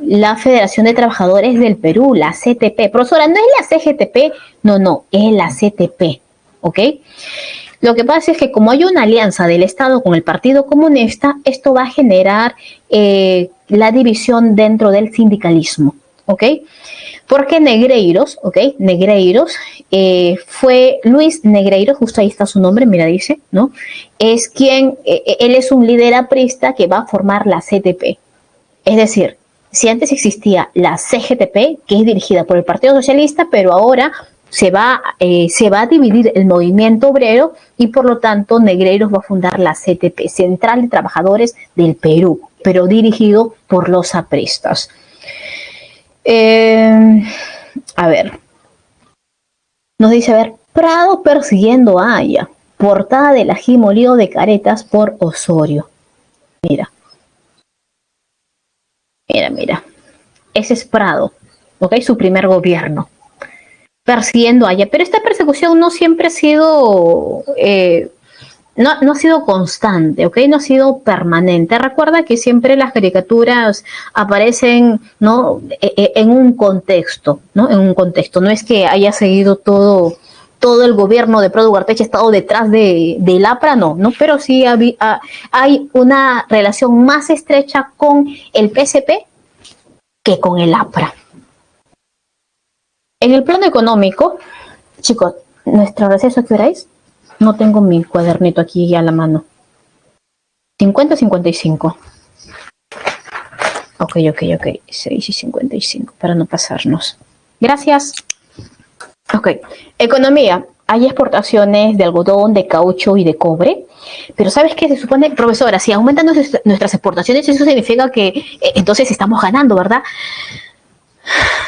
la Federación de Trabajadores del Perú, la CTP. Profesora, no es la CGTP, no, es la CTP, ¿ok? Lo que pasa es que como hay una alianza del Estado con el Partido Comunista, esto va a generar la división dentro del sindicalismo, ¿ok? Porque Negreiros, ¿ok? Fue Luis Negreiros, justo ahí está su nombre, mira, dice, ¿no? Es quien, él es un líder aprista que va a formar la CTP. Es decir, si antes existía la CGTP, que es dirigida por el Partido Socialista, pero ahora se va a dividir el movimiento obrero y por lo tanto Negreiros va a fundar la CTP, Central de Trabajadores del Perú, pero dirigido por los apristas. A ver, nos dice, Prado persiguiendo a Haya, portada del ají molido de Caretas por Osorio. Mira, ese es Prado, ¿ok? Su primer gobierno, persiguiendo a Haya, pero esta persecución no siempre ha sido, no ha sido constante, ¿ok? No ha sido permanente. Recuerda que siempre las caricaturas aparecen, ¿no? En un contexto, ¿no? En un contexto. No es que haya seguido todo el gobierno de Prado Ugarteche ha estado detrás del APRA, no, pero sí hay una relación más estrecha con el PSP que con el APRA. En el plano económico, chicos, ¿nuestro receso qué hora es? No tengo mi cuadernito aquí a la mano. 50 o 55. Ok. 6 y 55, para no pasarnos. Gracias. Ok. Economía. Hay exportaciones de algodón, de caucho y de cobre. Pero ¿sabes qué se supone, profesora? Si aumentan nuestras exportaciones, eso significa que entonces estamos ganando, ¿verdad?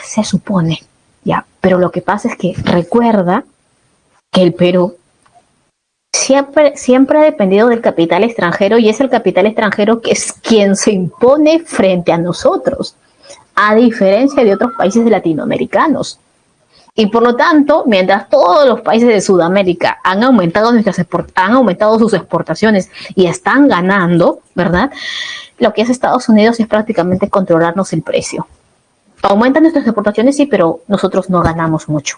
Se supone, ya. Pero lo que pasa es que recuerda que el Perú siempre ha dependido del capital extranjero y es el capital extranjero que es quien se impone frente a nosotros, a diferencia de otros países latinoamericanos. Y por lo tanto, mientras todos los países de Sudamérica han aumentado sus exportaciones y están ganando, ¿verdad? Lo que hace Estados Unidos es prácticamente controlarnos el precio. Aumentan nuestras exportaciones, sí, pero nosotros no ganamos mucho.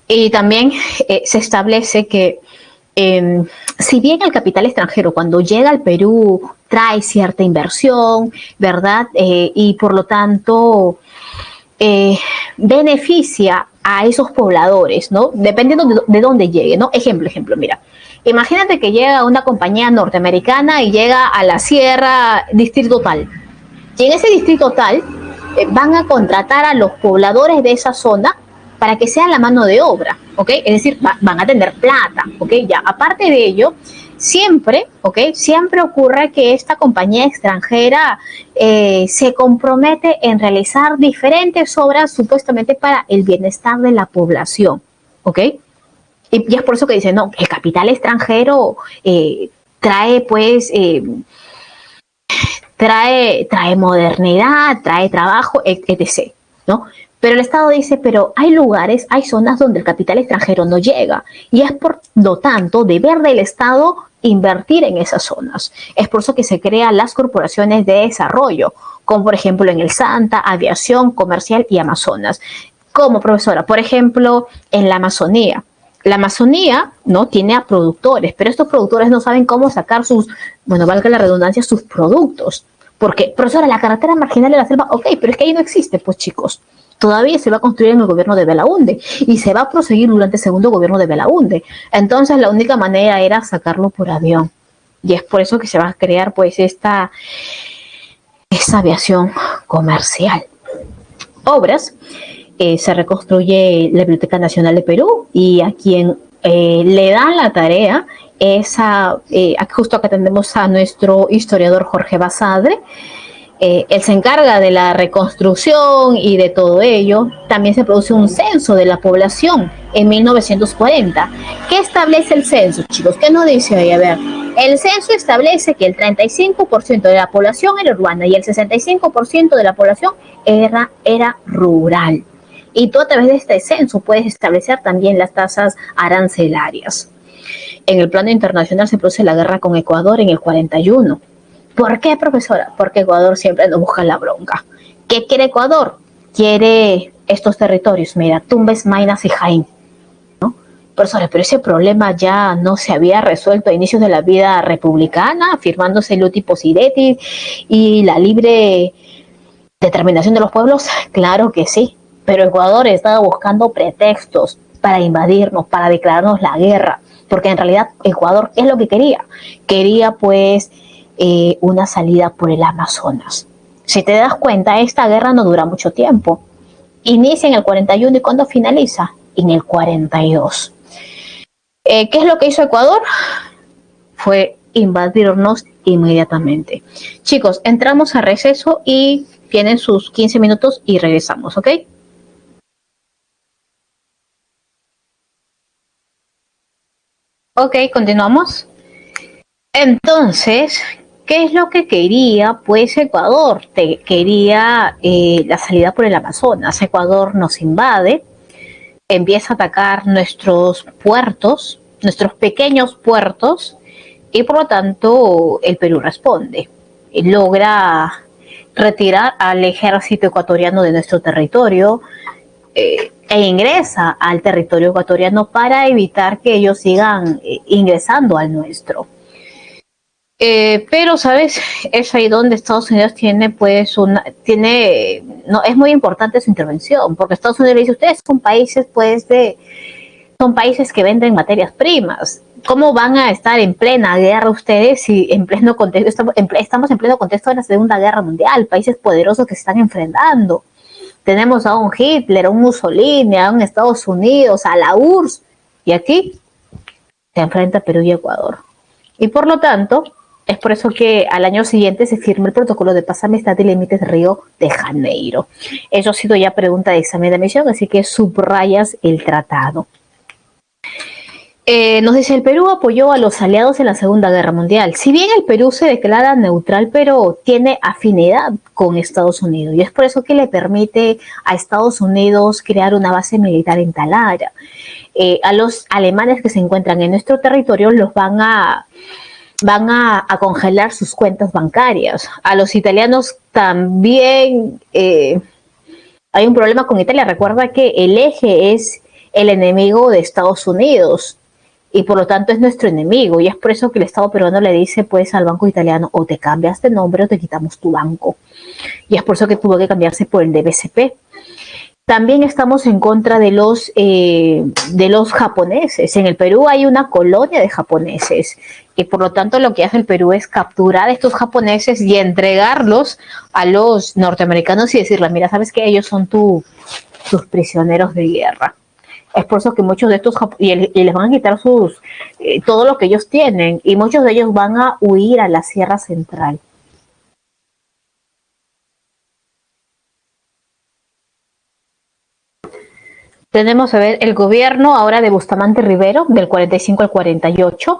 Y también se establece que si bien el capital extranjero cuando llega al Perú trae cierta inversión, ¿verdad? Y por lo tanto beneficia a esos pobladores, ¿no? Dependiendo de dónde llegue, ¿no? Ejemplo, mira. Imagínate que llega una compañía norteamericana y llega a la sierra distrito tal. Y en ese distrito tal van a contratar a los pobladores de esa zona para que sea la mano de obra, ¿ok? Es decir, van a tener plata, ¿ok? Ya, aparte de ello, siempre, ¿ok? Siempre ocurre que esta compañía extranjera se compromete en realizar diferentes obras supuestamente para el bienestar de la población, ¿ok? Y es por eso que dicen, no, el capital extranjero trae pues trae modernidad, trae trabajo, etc., ¿no? Pero el Estado dice, pero hay lugares, hay zonas donde el capital extranjero no llega y es por lo tanto deber del Estado invertir en esas zonas. Es por eso que se crean las corporaciones de desarrollo, como por ejemplo en el Santa, Aviación, Comercial y Amazonas. Como profesora, por ejemplo, en la Amazonía. La Amazonía, ¿no?, tiene a productores, pero estos productores no saben cómo sacar sus, bueno, valga la redundancia, sus productos. Porque, profesora, la carretera marginal de la selva, ok, pero es que ahí no existe, pues chicos. Todavía se va a construir en el gobierno de Belaúnde y se va a proseguir durante el segundo gobierno de Belaúnde. Entonces, la única manera era sacarlo por avión. Y es por eso que se va a crear, pues, esta aviación comercial. Obras. Se reconstruye la Biblioteca Nacional de Perú y a quien le dan la tarea es justo acá tenemos a nuestro historiador Jorge Basadre. Él se encarga de la reconstrucción y de todo ello. También se produce un censo de la población en 1940. ¿Qué establece el censo, chicos? ¿Qué nos dice ahí? A ver, el censo establece que el 35% de la población era urbana y el 65% de la población era rural. Y tú a través de este censo puedes establecer también las tasas arancelarias. En el plano internacional se produce la guerra con Ecuador en el 41. ¿Por qué, profesora? Porque Ecuador siempre nos busca la bronca. ¿Qué quiere Ecuador? Quiere estos territorios, mira, Tumbes, Maynas y Jaén, ¿no? Profesora, pero ese problema ya no se había resuelto a inicios de la vida republicana, firmándose el Uti Possidetis y la libre determinación de los pueblos. Claro que sí, pero Ecuador estaba buscando pretextos para invadirnos, para declararnos la guerra, porque en realidad Ecuador es lo que quería. Quería pues una salida por el Amazonas. Si te das cuenta, esta guerra no dura mucho tiempo. Inicia en el 41 y ¿cuándo finaliza? En el 42. ¿Qué es lo que hizo Ecuador? Fue invadirnos inmediatamente. Chicos, entramos a receso y tienen sus 15 minutos y regresamos, ¿ok? Ok, continuamos. Entonces, ¿qué es lo que quería? Pues Ecuador quería la salida por el Amazonas. Ecuador nos invade, empieza a atacar nuestros puertos, nuestros pequeños puertos, y por lo tanto el Perú responde. Logra retirar al ejército ecuatoriano de nuestro territorio e ingresa al territorio ecuatoriano para evitar que ellos sigan ingresando al nuestro. Pero, ¿sabes? Es ahí donde Estados Unidos tiene, pues, no, es muy importante su intervención, porque Estados Unidos le dice, ustedes son países, pues, son países que venden materias primas. ¿Cómo van a estar en plena guerra ustedes si en pleno contexto, estamos en pleno contexto de la Segunda Guerra Mundial, países poderosos que se están enfrentando? Tenemos a un Hitler, a un Mussolini, a un Estados Unidos, a la URSS, y aquí se enfrenta Perú y Ecuador. Y por lo tanto, es por eso que al año siguiente se firma el protocolo de paz, amistad y límites de Río de Janeiro. Eso ha sido ya pregunta de examen de admisión, así que subrayas el tratado. Nos dice, el Perú apoyó a los aliados en la Segunda Guerra Mundial. Si bien el Perú se declara neutral, pero tiene afinidad con Estados Unidos. Y es por eso que le permite a Estados Unidos crear una base militar en Talara. A los alemanes que se encuentran en nuestro territorio los van a congelar sus cuentas bancarias. A los italianos también hay un problema con Italia. Recuerda que el eje es el enemigo de Estados Unidos y por lo tanto es nuestro enemigo, y es por eso que el Estado peruano le dice pues al banco italiano, o te cambias de nombre o te quitamos tu banco, y es por eso que tuvo que cambiarse por el de BCP. También estamos en contra de los japoneses. En el Perú hay una colonia de japoneses y por lo tanto lo que hace el Perú es capturar a estos japoneses y entregarlos a los norteamericanos y decirles, mira, sabes que ellos son tus prisioneros de guerra. Es por eso que muchos de estos y les van a quitar sus todo lo que ellos tienen y muchos de ellos van a huir a la Sierra Central. Tenemos a ver el gobierno ahora de Bustamante Rivero del 45 al 48.